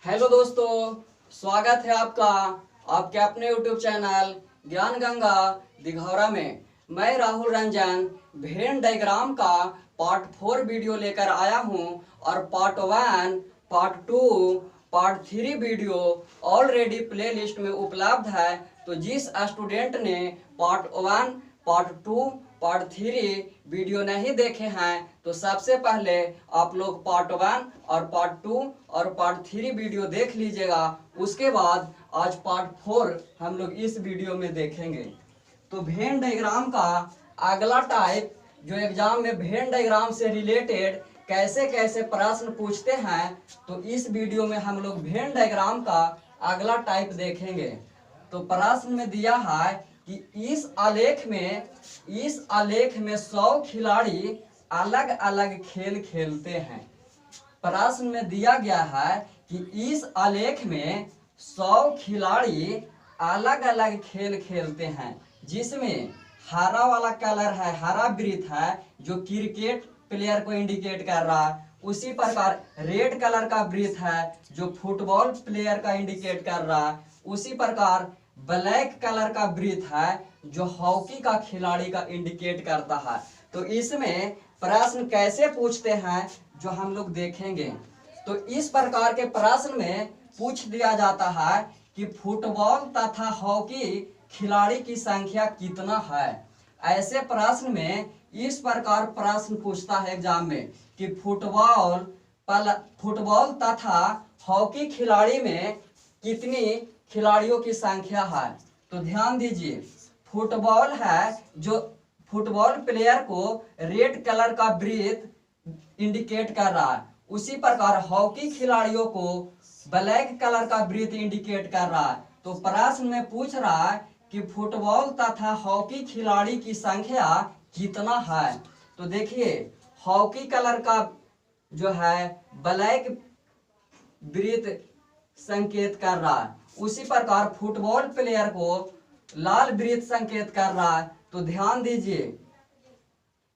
Hello दोस्तों, स्वागत है आपका आपके अपने यूट्यूब चैनल ज्ञान गंगा दिघौरा में। मैं राहुल रंजन वेन डायग्राम का पार्ट 4 वीडियो लेकर आया हूं और part 1, part 2, part 3 video already playlist में उपलब्ध है। तो जिस स्टूडेंट ने पार्ट 1, पार्ट 2, पार्ट 3 वीडियो नहीं देखे हैं तो सबसे पहले आप लोग पार्ट 1 और पार्ट 2 और पार्ट 3 वीडियो देख लीजिएगा। उसके बाद आज पार्ट 4 हम लोग इस वीडियो में देखेंगे। तो वेन डायग्राम का अगला टाइप जो एग्जाम में वेन डायग्राम से रिलेटेड कैसे कैसे प्रश्न पूछते हैं, तो इस वीडियो में हम लोग वेन डायग्राम का अगला टाइप देखेंगे। तो प्रश्न में दिया है कि इस आलेख में 100 खिलाड़ी अलग अलग खेल खेलते हैं। प्रश्न में दिया गया है कि इस आलेख में 100 खिलाड़ी अलग अलग खेल खेलते हैं, जिसमें हरा वाला कलर है, हरा वृत्त है जो क्रिकेट प्लेयर को इंडिकेट कर रहा है। उसी प्रकार रेड कलर का वृत्त है जो फुटबॉल प्लेयर का इंडिकेट कर रहा है। उसी प्रकार ब्लैक कलर का वृत्त है जो हॉकी का खिलाड़ी का इंडिकेट करता है। तो इसमें प्रश्न कैसे पूछते हैं जो हम लोग देखेंगे। तो इस प्रकार के प्रश्न में पूछ दिया जाता है कि फुटबॉल तथा हॉकी खिलाड़ी की संख्या कितना है। ऐसे प्रश्न में इस प्रकार प्रश्न पूछता है एग्जाम में कि फुटबॉल तथा हॉकी खिलाड़ी में कितनी खिलाड़ियों की संख्या है। तो ध्यान दीजिए, फुटबॉल है जो फुटबॉल प्लेयर को रेड कलर का वृत्त इंडिकेट कर रहा है। उसी प्रकार हॉकी खिलाड़ियों को ब्लैक कलर का वृत्त इंडिकेट कर रहा है। तो प्रश्न में पूछ रहा है कि फुटबॉल तथा हॉकी खिलाड़ी की संख्या कितना है। तो देखिए, हॉकी कलर का जो है ब्लैक वृत्त संकेत कर रहा है। उसी प्रकार फुटबॉल प्लेयर को लाल वृत्त संकेत कर रहा है। तो ध्यान दीजिए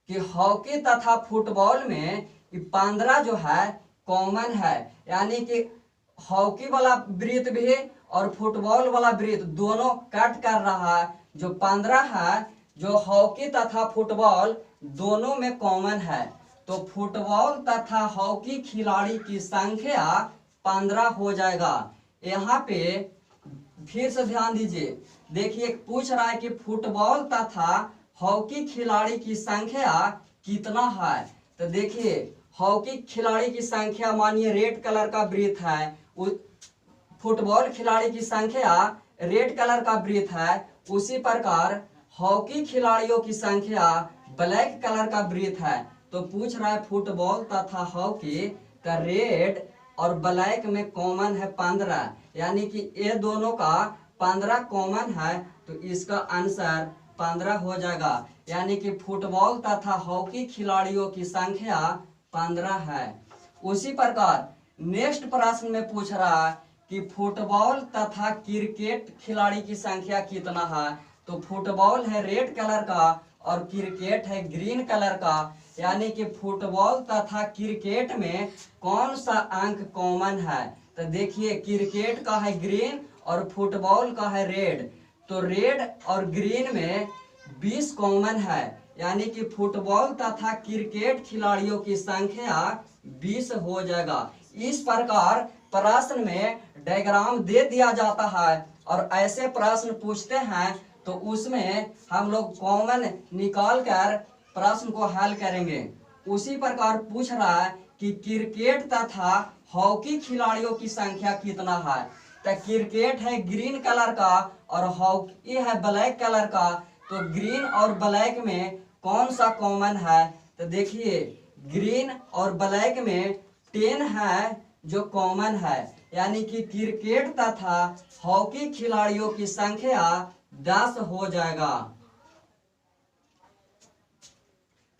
कि हॉकी तथा फुटबॉल में 15 जो है कॉमन है, यानी कि हॉकी वाला वृत्त भी और फुटबॉल वाला वृत्त दोनों कट कर रहा है। जो 15 है जो हॉकी तथा फुटबॉल दोनों में कॉमन है। तो फुटबॉल तथा हॉकी खिलाड़ी की संख्या 15 हो जाएगा। यहाँ पे फिर से ध्यान दीजिए, देखिए पूछ रहा है कि फुटबॉल तथा हॉकी खिलाड़ी की संख्या कितना है। तो देखिए, हॉकी खिलाड़ी की संख्या मानिए रेड कलर का वृत्त है, फुटबॉल खिलाड़ी की संख्या रेड कलर का वृत्त है। उसी प्रकार हॉकी खिलाड़ियों की संख्या ब्लैक कलर का वृत्त है। तो पूछ रहा है फुटबॉल तथा हॉकी का रेड और ब्लैक में कॉमन है 15, यानी कि ये दोनों का 15 कॉमन है। तो इसका आंसर 15 हो जाएगा, यानी कि फुटबॉल तथा हॉकी खिलाड़ियों की संख्या 15 है। उसी प्रकार नेक्स्ट प्रश्न में पूछ रहा है कि फुटबॉल तथा क्रिकेट खिलाड़ी की संख्या कितना है। तो फुटबॉल है रेड कलर का और क्रिकेट है ग्रीन कलर का, यानी कि फुटबॉल तथा क्रिकेट में कौन सा अंक कॉमन है। तो देखिए, क्रिकेट का है ग्रीन और फुटबॉल का है रेड। तो रेड और ग्रीन में 20 कॉमन है, यानी कि फुटबॉल तथा क्रिकेट खिलाड़ियों की संख्या 20 हो जाएगा। इस प्रकार प्रश्न में डायग्राम दे दिया जाता है और ऐसे प्रश्न पूछते हैं तो उसमें हम लोग कॉमन निकाल कर प्रश्न को हल करेंगे। उसी प्रकार पूछ रहा है कि क्रिकेट तथा हॉकी खिलाड़ियों की संख्या कितना है। तो क्रिकेट है ग्रीन कलर का और हॉकी है ब्लैक कलर का। तो ग्रीन और ब्लैक में कौन सा कॉमन है। तो देखिए, ग्रीन और ब्लैक में 10 है जो कॉमन है, यानी कि क्रिकेट तथा हॉकी खिलाड़ियों की संख्या 10 हो जाएगा।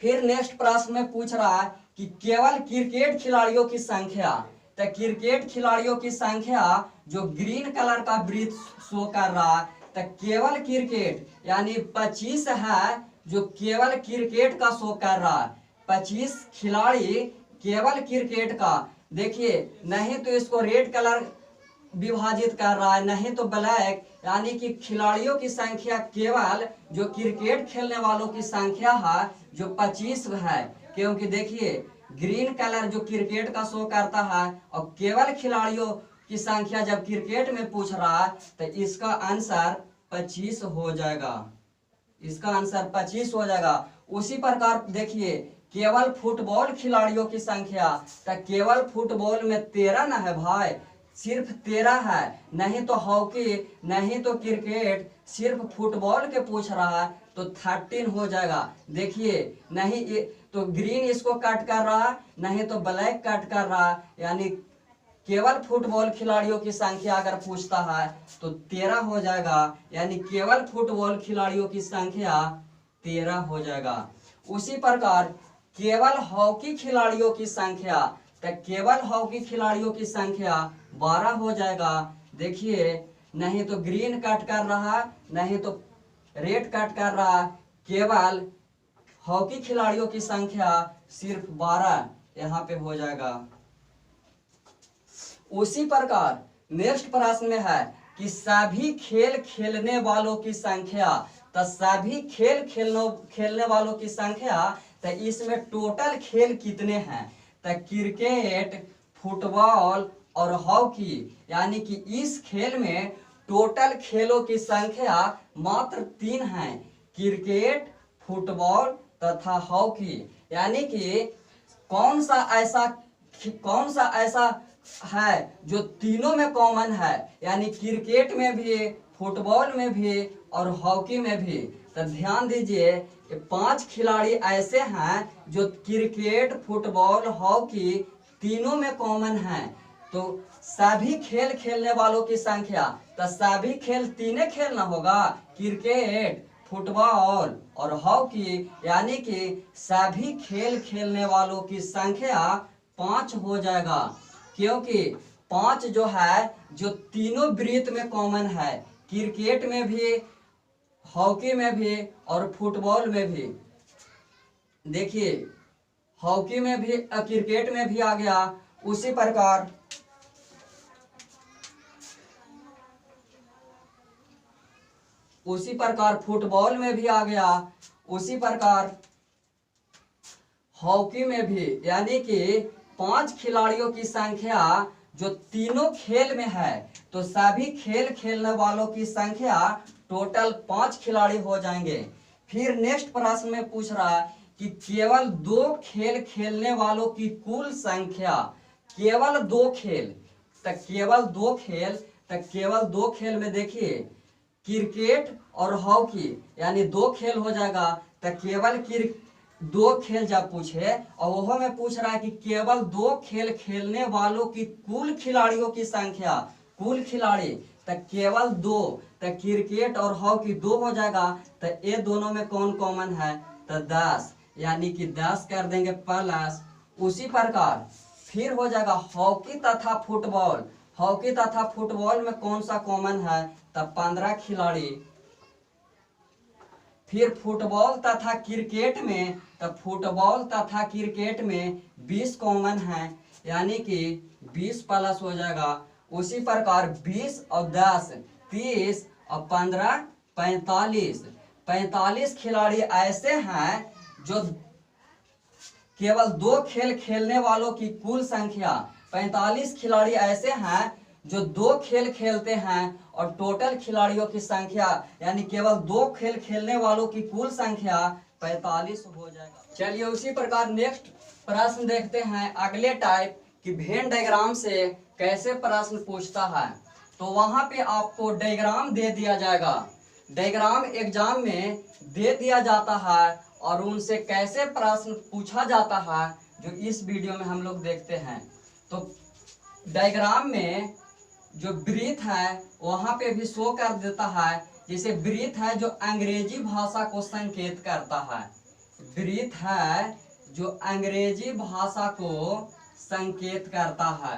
फिर नेक्स्ट प्रश्न में पूछ रहा है कि केवल क्रिकेट खिलाड़ियों की संख्या। तो क्रिकेट खिलाड़ियों की संख्या जो ग्रीन कलर का वृत्त शो कर रहा है, तो केवल क्रिकेट यानी 25 है जो केवल क्रिकेट का शो कर रहा है। 25 खिलाड़ी केवल क्रिकेट का। देखिए, नहीं तो इसको रेड कलर विभाजित कर रहा है, नहीं तो ब्लैक, यानी कि खिलाड़ियों की संख्या केवल जो क्रिकेट खेलने वालों की संख्या है जो 25 है, क्योंकि देखिए ग्रीन कलर जो क्रिकेट का शो करता है और केवल खिलाड़ियों की संख्या जब क्रिकेट में पूछ रहा है तो इसका आंसर 25 हो जाएगा, इसका आंसर 25 हो जाएगा। उसी प्रकार देखिए केवल फुटबॉल खिलाड़ियों की संख्या, तो केवल फुटबॉल में 13 ना है भाई, सिर्फ 13 है, नहीं तो हॉकी नहीं तो क्रिकेट, सिर्फ फुटबॉल के पूछ रहा है तो 13 हो जाएगा। देखिए नहीं तो ग्रीन इसको कट कर रहा है, नहीं तो ब्लैक कट कर रहा है, यानी केवल फुटबॉल खिलाड़ियों की संख्या अगर पूछता है तो 13 हो जाएगा, यानी केवल फुटबॉल खिलाड़ियों की संख्या 13 हो जाएगा। उसी प्रकार केवल हॉकी खिलाड़ियों की संख्या, तो केवल हॉकी खिलाड़ियों की संख्या 12 हो जाएगा। देखिए नहीं तो ग्रीन कट कर रहा, नहीं तो रेड कट कर रहा, केवल हॉकी खिलाड़ियों की संख्या सिर्फ 12 यहाँ पे हो जाएगा। उसी प्रकार नेक्स्ट प्रश्न में है कि सभी खेल खेलने वालों की संख्या, तो सभी खेल खेलने वालों की संख्या, तो इसमें टोटल खेल कितने हैं, तो क्रिकेट, फुटबॉल और हॉकी, यानी कि इस खेल में टोटल खेलों की संख्या मात्र 3 हैं, क्रिकेट, फुटबॉल तथा हॉकी। यानी कि कौन सा ऐसा है जो तीनों में कॉमन है, यानी क्रिकेट में भी, फुटबॉल में भी और हॉकी में भी। तो ध्यान दीजिए 5 खिलाड़ी ऐसे हैं जो क्रिकेट, फुटबॉल, हॉकी तीनों में कॉमन हैं। तो सभी खेल खेलने वालों की संख्या, तो सभी खेल तीन खेलना होगा, क्रिकेट, फुटबॉल और हॉकी, यानी कि सभी खेल खेलने वालों की संख्या 5 हो जाएगा, क्योंकि 5 जो है जो तीनों वृत्त में कॉमन है, क्रिकेट में भी, हॉकी में भी और फुटबॉल में भी। देखिए हॉकी में भी, क्रिकेट में भी आ गया, उसी प्रकार फुटबॉल में भी आ गया, उसी प्रकार हॉकी में भी, यानी कि 5 खिलाड़ियों की संख्या जो तीनों खेल में है, तो सभी खेल खेलने वालों की संख्या टोटल 5 खिलाड़ी हो जाएंगे। फिर नेक्स्ट प्रश्न में पूछ रहा है कि केवल 2 खेल खेलने वालों की कुल संख्या, केवल 2 खेल, तो केवल दो खेल में देखिए क्रिकेट और हॉकी, यानी 2 खेल हो जाएगा। तो केवल 2 खेल जब पूछे और वह में पूछ रहा है कि केवल 2 खेल खेलने वालों की कुल खिलाड़ियों की संख्या, कुल खिलाड़ी, तो केवल 2, तो क्रिकेट और हॉकी 2 हो जाएगा। तो ये दोनों में कौन कॉमन है, तो 10, यानी कि 10 कर देंगे प्लस। उसी प्रकार फिर हो जाएगा हॉकी तथा फुटबॉल, हॉकी तथा फुटबॉल में कौन सा कॉमन है, तो 15 खिलाड़ी। फिर फुटबॉल तथा क्रिकेट में, तो फुटबॉल तथा क्रिकेट में 20 कॉमन है, यानी कि 20 प्लस हो जाएगा। उसी प्रकार 20 और 10 30 और 15 45 खिलाड़ी ऐसे हैं जो केवल 2 खेल खेलने वालों की कुल संख्या, 45 खिलाड़ी ऐसे हैं जो 2 खेल खेलते हैं और टोटल खिलाड़ियों की संख्या, यानी केवल 2 खेल खेलने वालों की कुल संख्या 45 हो जाएगा। चलिए उसी प्रकार नेक्स्ट प्रश्न देखते हैं अगले टाइप कि वेन डायग्राम से कैसे प्रश्न पूछता है। तो वहां पे आपको डायग्राम दे दिया जाएगा, डायग्राम एग्जाम में दे दिया जाता है और उनसे कैसे प्रश्न पूछा जाता है जो इस वीडियो में हम लोग देखते हैं। तो डायग्राम में जो वृत्त है वहां पे भी शो कर देता है, जैसे वृत्त है जो अंग्रेजी भाषा को संकेत करता है, वृत्त है जो अंग्रेजी भाषा को संकेत करता है।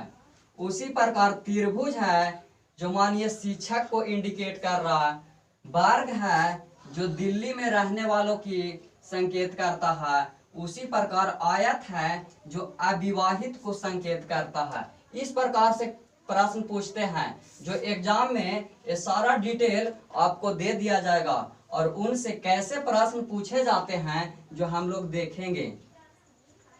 उसी प्रकार त्रिभुज है जो माननीय शिक्षक को इंडिकेट कर रहा है, वर्ग है जो दिल्ली में रहने वालों की संकेत करता है। उसी प्रकार आयत है जो अविवाहित को संकेत करता है। इस प्रकार से प्रश्न पूछते हैं, जो एग्जाम में ये सारा डिटेल आपको दे दिया जाएगा और उनसे कैसे प्रश्न पूछे जाते हैं जो हम लोग देखेंगे।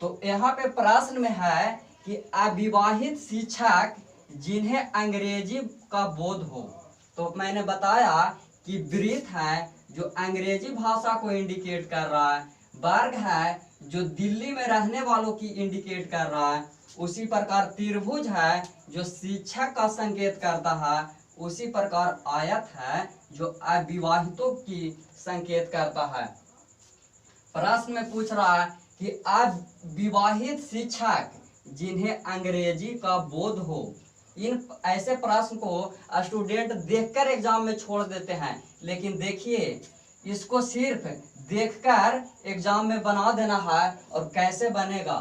तो यहाँ पे प्रश्न में है कि अविवाहित शिक्षक जिन्हें अंग्रेजी का बोध हो। तो मैंने बताया कि ब्रीथ है जो अंग्रेजी भाषा को इंडिकेट कर रहा है, वर्ग है जो दिल्ली में रहने वालों की इंडिकेट कर रहा है, उसी प्रकार त्रिभुज है जो शिक्षक का संकेत करता है, उसी प्रकार आयत है जो अविवाहितों की संकेत करता है। प्रश्न में पूछ रहा है कि अविवाहित शिक्षक जिन्हें अंग्रेजी का बोध हो। इन ऐसे प्रश्न को स्टूडेंट देखकर एग्जाम में छोड़ देते हैं, लेकिन देखिए इसको सिर्फ देखकर एग्जाम में बना देना है। और कैसे बनेगा,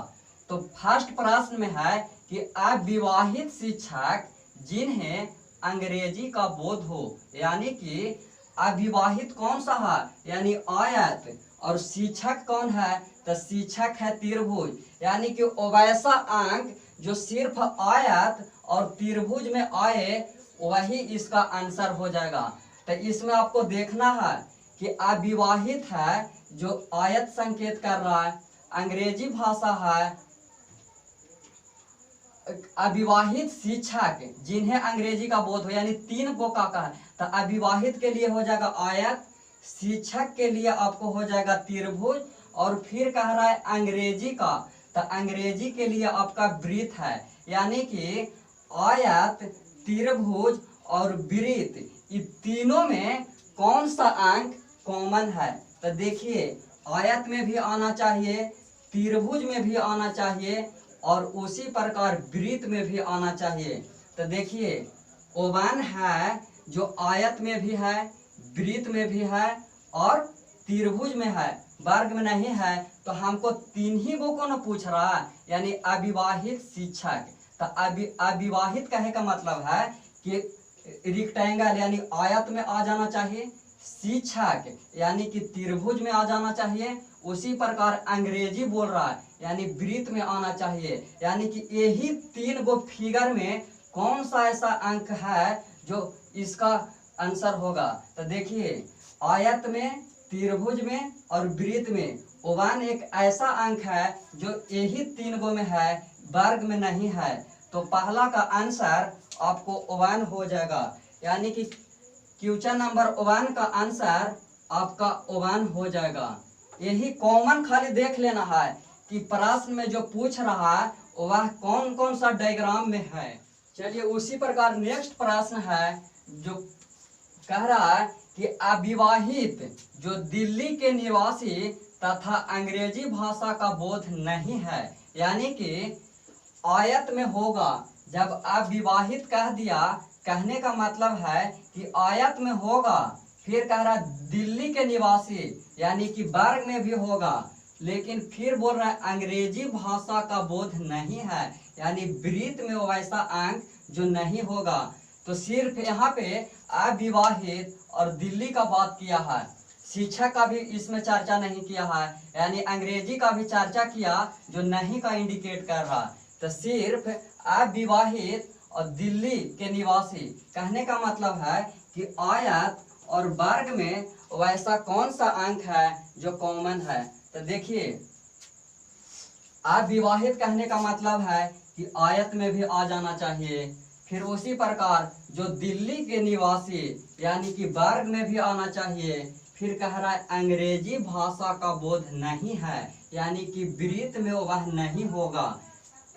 तो फर्स्ट प्रश्न में है कि अविवाहित शिक्षक जिन्हें अंग्रेजी का बोध हो, यानी कि अविवाहित कौन सा है, यानी आयत, और शिक्षक कौन है, तो शिक्षक है त्रिभुज, यानी कि वैसा अंक जो सिर्फ आयत और त्रिभुज में आए वही इसका आंसर हो जाएगा। तो इसमें आपको देखना है कि अविवाहित है जो आयत संकेत कर रहा है, अंग्रेजी भाषा है, अविवाहित शिक्षक जिन्हें अंग्रेजी का बोध हो, यानी तीन को का है। तो अविवाहित के लिए हो जाएगा आयत, शिक्षक के लिए आपको हो जाएगा त्रिभुज, और फिर कह रहा है अंग्रेजी का, तो अंग्रेजी के लिए आपका वृत्त है, यानी कि आयत, त्रिभुज और वृत्त, ये तीनों में कौन सा अंक कॉमन है। तो देखिए आयत में भी आना चाहिए, त्रिभुज में भी आना चाहिए, और उसी प्रकार वृत्त में भी आना चाहिए। तो देखिए ओवन है जो आयत में भी है, वृत्त में भी है और त्रिभुज में है, वर्ग में नहीं है। तो हमको तीन ही गो को न पूछ रहा है, यानी अविवाहित शिक्षक। तो अविवाहित कहे का मतलब है कि रेक्टेंगल यानी आयत में आ जाना चाहिए, शिक्षक यानी कि त्रिभुज में आ जाना चाहिए, उसी प्रकार अंग्रेजी बोल रहा है यानी वृत्त में आना चाहिए। यानी कि यही तीन गो फिगर में कौन सा ऐसा अंक है जो इसका आंसर होगा। तो देखिए आयत में, त्रिभुज में और वृत्त में ओवन एक ऐसा अंक है जो यही तीन गो में है, वर्ग में नहीं है। तो पहला का आंसर आपको ओवन हो जाएगा, यानी कि क्वेश्चन नंबर 1 का आंसर आपका ओवन हो जाएगा। यही कॉमन खाली देख लेना है कि प्रश्न में जो पूछ रहा है वह कौन कौन सा डायग्राम में है। चलिए उसी प्रकार नेक्स्ट प्रश्न है जो कह रहा है कि अविवाहित जो दिल्ली के निवासी तथा अंग्रेजी भाषा का बोध नहीं है, यानी कि आयत में होगा। जब अविवाहित कह दिया, कहने का मतलब है कि आयत में होगा, फिर कह रहा दिल्ली के निवासी यानी कि वर्ग में भी होगा, लेकिन फिर बोल रहा है अंग्रेजी भाषा का बोध नहीं है, यानी वृत्त में वैसा अंक जो नहीं होगा। तो सिर्फ यहाँ पे अविवाहित और दिल्ली का बात किया है, शिक्षक का भी इसमें चर्चा नहीं किया है, यानी अंग्रेजी का भी चर्चा किया जो नहीं का इंडिकेट कर रहा। तो सिर्फ अविवाहित और दिल्ली के निवासी कहने का मतलब है कि आयत और वर्ग में वैसा कौन सा अंक है जो कॉमन है। तो देखिए अविवाहित कहने का मतलब है कि आयत में भी आ जाना चाहिए, फिर उसी प्रकार जो दिल्ली के निवासी यानी कि वर्ग में भी आना चाहिए, फिर कह रहा है अंग्रेजी भाषा का बोध नहीं है, यानी कि वृत्त में वह नहीं होगा।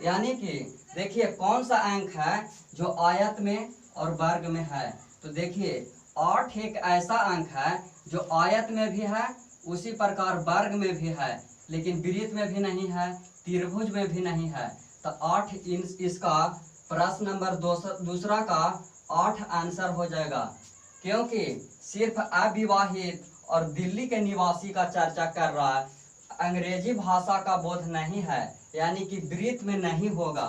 यानी कि देखिए कौन सा अंक है जो आयत में और वर्ग में है। तो देखिए 8 एक ऐसा अंक है जो आयत में भी है, उसी प्रकार वर्ग में भी है, लेकिन वृत्त में भी नहीं है, त्रिभुज में भी नहीं है। तो 8 इसका प्रश्न नंबर दूसरा का 8 आंसर हो जाएगा, क्योंकि सिर्फ अविवाहित और दिल्ली के निवासी का चर्चा कर रहा है, अंग्रेजी भाषा का बोध नहीं है, यानी कि वृत्त में नहीं होगा।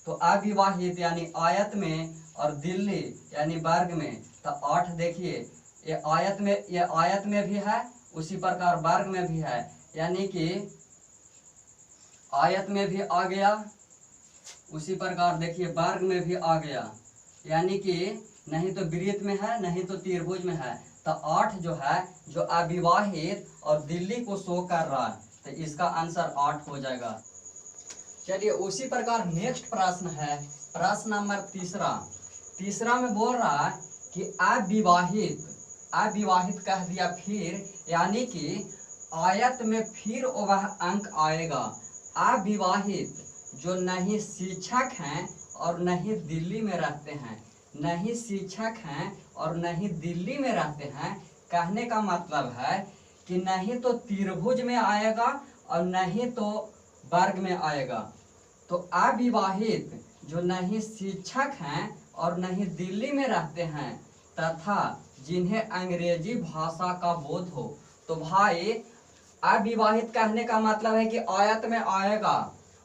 तो अविवाहित यानी आयत में और दिल्ली यानी वर्ग में। तो 8 देखिए ये आयत में भी है, उसी प्रकार वर्ग में भी है, यानी कि आयत में भी आ गया, उसी प्रकार देखिए वर्ग में भी आ गया। यानी कि नहीं तो वृत्त में है नहीं तो त्रिभुज में है। तो 8 जो है जो अविवाहित और दिल्ली को शो कर रहा है, तो इसका आंसर 8 हो जाएगा। चलिए उसी प्रकार नेक्स्ट प्रश्न है प्रश्न नंबर तीसरा में बोल रहा है कि अविवाहित कह दिया फिर, यानी कि आयत में फिर वह अंक आएगा। अविवाहित जो नहीं शिक्षक हैं और नहीं दिल्ली में रहते हैं, नहीं शिक्षक हैं और नहीं दिल्ली में रहते हैं, कहने का मतलब है कि नहीं तो त्रिभुज में आएगा और नहीं तो वर्ग में आएगा। तो अविवाहित जो नहीं शिक्षक हैं और नहीं दिल्ली में रहते हैं तथा जिन्हें अंग्रेजी भाषा का बोध हो। तो भाई अविवाहित कहने का मतलब है कि आयत में आएगा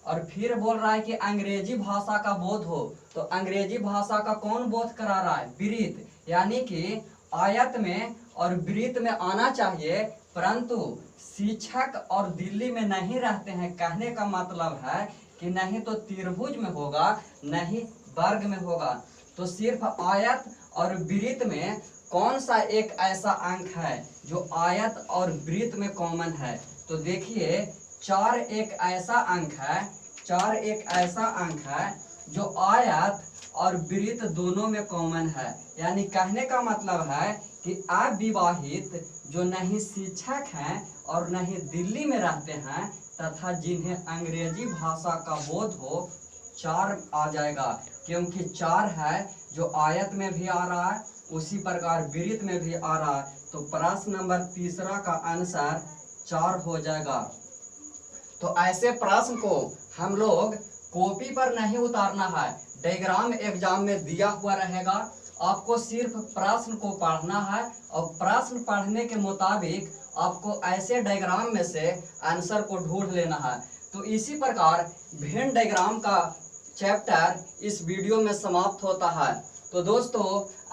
और फिर बोल रहा है कि अंग्रेजी भाषा का बोध हो। तो अंग्रेजी भाषा का कौन बोध करा रहा है? वृत्त, यानी कि आयत में और वृत्त में आना चाहिए, परंतु शिक्षक और दिल्ली में नहीं रहते हैं। कहने का मतलब है कि नहीं तो त्रिभुज में होगा नहीं वर्ग में होगा। तो सिर्फ आयत और वृत्त में कौन सा एक ऐसा अंक है जो आयत और वृत्त में कॉमन है? तो देखिए 4 एक ऐसा अंक है जो आयत और वृत्त दोनों में कॉमन है। यानी कहने का मतलब है कि अविवाहित जो नहीं शिक्षक हैं और नहीं दिल्ली में रहते हैं तथा जिन्हें अंग्रेजी भाषा का बोध हो, 4 आ जाएगा, क्योंकि 4 है जो आयत में भी आ रहा है उसी प्रकार वृत्त में भी आ रहा है। तो प्रश्न नंबर तीसरा का आंसर 4 हो जाएगा। तो ऐसे प्रश्न को हम लोग कॉपी पर नहीं उतारना है, डायग्राम एग्जाम में दिया हुआ रहेगा। आपको सिर्फ प्रश्न को पढ़ना है और प्रश्न पढ़ने के मुताबिक आपको ऐसे डायग्राम में से आंसर को ढूंढ लेना है। तो इसी प्रकार वेन डायग्राम का चैप्टर इस वीडियो में समाप्त होता है। तो दोस्तों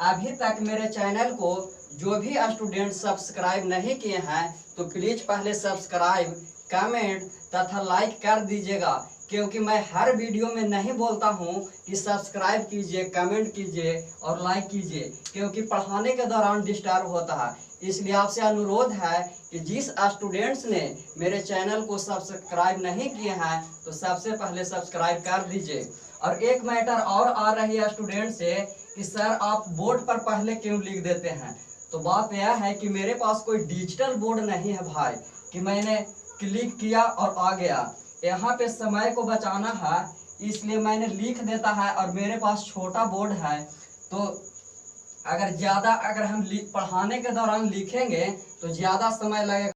अभी तक मेरे चैनल को जो भी स्टूडेंट सब्सक्राइब नहीं किए हैं तो प्लीज पहले सब्सक्राइब, कमेंट तथा लाइक कर दीजिएगा, क्योंकि मैं हर वीडियो में नहीं बोलता हूं कि सब्सक्राइब कीजिए, कमेंट कीजिए और लाइक कीजिए, क्योंकि पढ़ाने के दौरान डिस्टर्ब होता है। इसलिए आपसे अनुरोध है कि जिस स्टूडेंट्स ने मेरे चैनल को सब्सक्राइब नहीं किए हैं तो सबसे पहले सब्सक्राइब कर दीजिए। और एक मैटर और आ रही है स्टूडेंट से कि सर आप बोर्ड पर पहले क्यों लिख देते हैं? तो बात यह है कि मेरे पास कोई डिजिटल बोर्ड नहीं है भाई कि मैंने क्लिक किया और आ गया। यहाँ पे समय को बचाना है इसलिए मैंने लिख देता है, और मेरे पास छोटा बोर्ड है। तो अगर हम पढ़ाने के दौरान लिखेंगे तो ज़्यादा समय लगेगा।